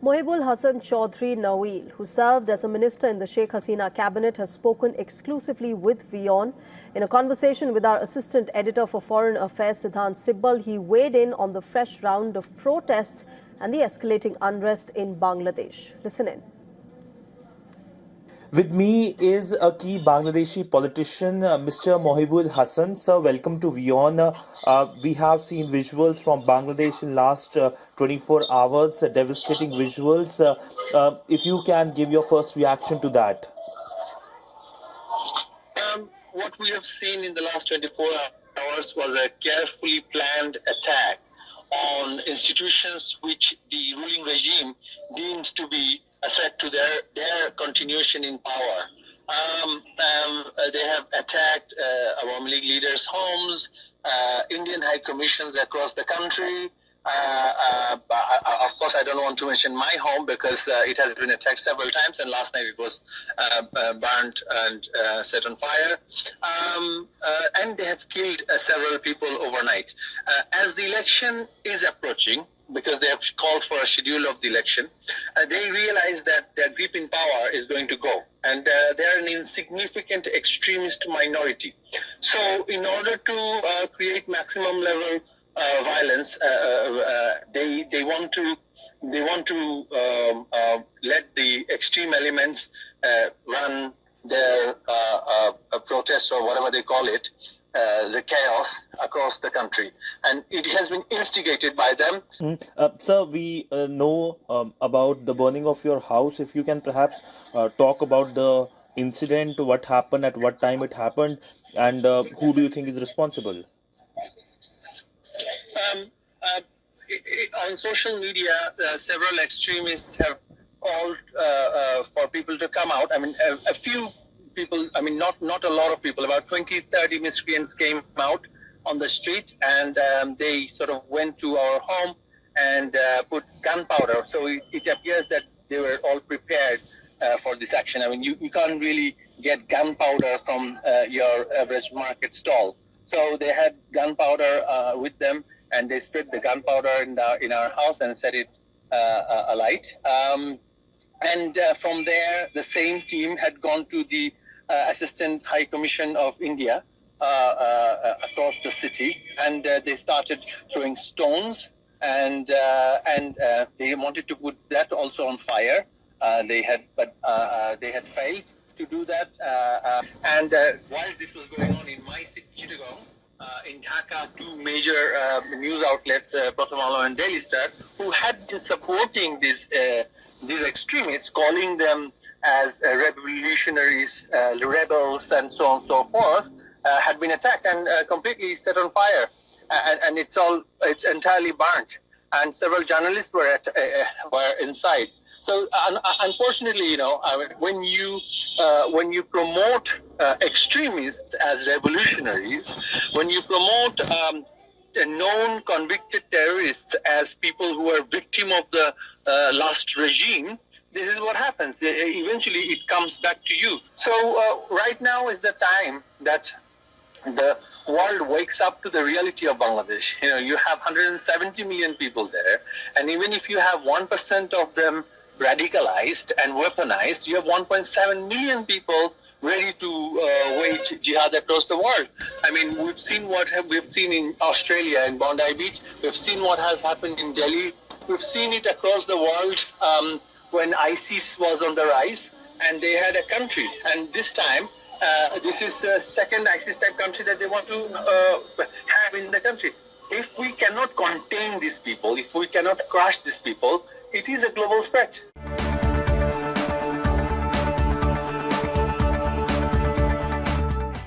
Mohibul Hassan Chaudhry Naweel, who served as a minister in the Sheikh Hasina cabinet, has spoken exclusively with WION. In a conversation with our assistant editor for Foreign Affairs, Siddhant Sibbal, he weighed in on the fresh round of protests and the escalating unrest in Bangladesh. Listen in. With me is a key Bangladeshi politician, Mr. Mohibul Hassan. Sir, welcome to WION. We have seen visuals from Bangladesh in last 24 hours, devastating visuals. If you can give your first reaction to that. What we have seen in the last 24 hours was a carefully planned attack on institutions which the ruling regime deemed to be a threat to their continuation in power. They have attacked Awami League leaders' homes, Indian high commissions across the country. Of course, I don't want to mention my home because it has been attacked several times, and last night it was burnt and set on fire. And they have killed several people overnight. As the election is approaching, because they have called for a schedule of the election, they realize that their grip in power is going to go, and they are an insignificant extremist minority. So in order to create maximum level violence, they want to let the extreme elements run their protests or whatever they call it, the chaos across the country, and it has been instigated by them. Sir, we know about the burning of your house. If you can perhaps talk about the incident, what happened, at what time it happened, and who do you think is responsible? On social media, several extremists have called for people to come out. I mean, a few people, I mean, not a lot of people, about 20-30 miscreants came out on the street, and they sort of went to our home and put gunpowder. So it appears that they were all prepared for this action. I mean, you can't really get gunpowder from your average market stall. So they had gunpowder with them, and they spread the gunpowder in our house and set it alight. And from there, the same team had gone to the Assistant High Commission of India across the city, and they started throwing stones, and they wanted to put that also on fire. They had failed to do that. And while this was going on in my city, Chittagong, in Dhaka, two major news outlets, Pratham and Daily Star, who had been supporting these extremists, calling them as revolutionaries, rebels, and so on and so forth, had been attacked and completely set on fire, and it's entirely burnt, and several journalists were inside. So unfortunately, you know, when you promote extremists as revolutionaries, when you promote known convicted terrorists as people who are victim of the last regime, this is what happens. Eventually, it comes back to you. So right now is the time that the world wakes up to the reality of Bangladesh. You know, you have 170 million people there, and even if you have 1% of them radicalized and weaponized, you have 1.7 million people ready to wage jihad across the world. I mean, we've seen we've seen in Australia, in Bondi Beach. We've seen what has happened in Delhi. We've seen it across the world when ISIS was on the rise, and they had a country. And this time, this is the second ISIS-type country that they want to have in the country. If we cannot contain these people, if we cannot crush these people, it is a global threat.